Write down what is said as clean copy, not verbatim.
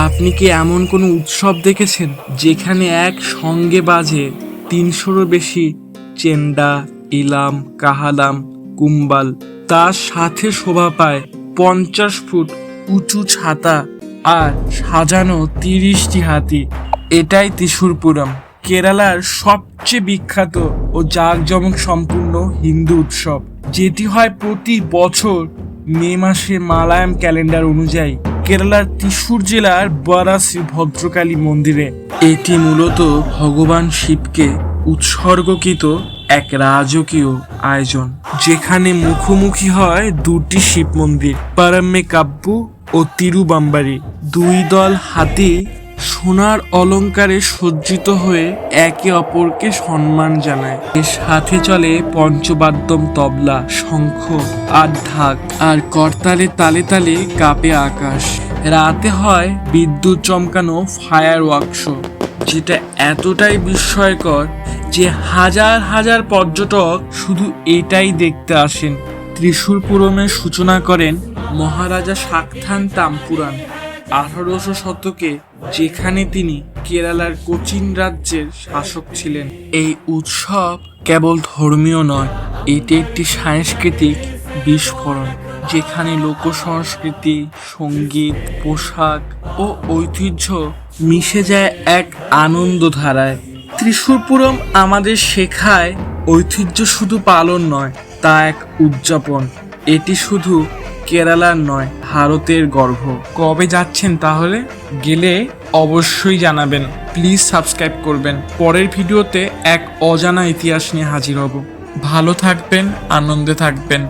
আপনি কি এমন কোনো উৎসব দেখেছেন যেখানে এক সঙ্গে বাজে ৩০০-রও বেশি চেন্ডা, ইলাম, কাহালাম, কুম্বাল, তার সাথে শোভা পায় ৫০ ফুট উঁচু ছাতা আর সাজানো ৩০টি হাতি? এটাই ত্রিশূরপুরম, কেরালার সবচেয়ে বিখ্যাত ও জাঁকজমক সম্পূর্ণ হিন্দু উৎসব, যেটি হয় প্রতি বছর মে মাসে মালায়াম ক্যালেন্ডার অনুযায়ী কেরালার ত্রিশূর জেলার বারাসি ভদ্রকালী মন্দিরে। এটি মূলত ভগবান শিবকে উৎসর্গকৃত এক রাজকীয় আয়োজন, যেখানে মুখোমুখি হয় দুটি শিব মন্দির, পারাম্মে কাব্বু ও তিরুবাম্বারি। দুই দল হাতি সোনার অলঙ্কারে সজ্জিত হয়ে একে অপরকে সম্মান জানায়। এর সাথে চলে পঞ্চবাদ্যম, তবলা, শঙ্খ আর ঢাক, আর করতালে তালে তালে কাঁপে আকাশ। রাতে হয় বিদ্যুৎ চমকানো ফায়ার ওয়ার্কস, যেটা এতটাই বিস্ময়কর যে হাজার হাজার পর্যটক শুধু এটাই দেখতে আসেন। ত্রিশূরপুরমের সূচনা করেন মহারাজা শাক্তান তাম্পুরান ১৮০০ শতকে, যেখানে তিনি কেরালার কোচিন রাজ্যের শাসক ছিলেন। এই উৎসব কেবল ধর্মীয় নয়, এটি একটি সাংস্কৃতিক বিস্ফোরণ, যেখানে লোক সংস্কৃতি, সঙ্গীত, পোশাক ও ঐতিহ্য মিশে যায় এক আনন্দধারায়। ত্রিশূরপুরম আমাদের শেখায় ঐতিহ্য শুধু পালন নয়, তা এক উদযাপন। এটি শুধু কেরালার নয়, ভারতের গর্ব। কবে যাচ্ছেন তাহলে? গেলে অবশ্যই জানাবেন। প্লিজ সাবস্ক্রাইব করবেন। পরের ভিডিওতে এক অজানা ইতিহাস নিয়ে হাজির হব। ভালো থাকবেন, আনন্দে থাকবেন।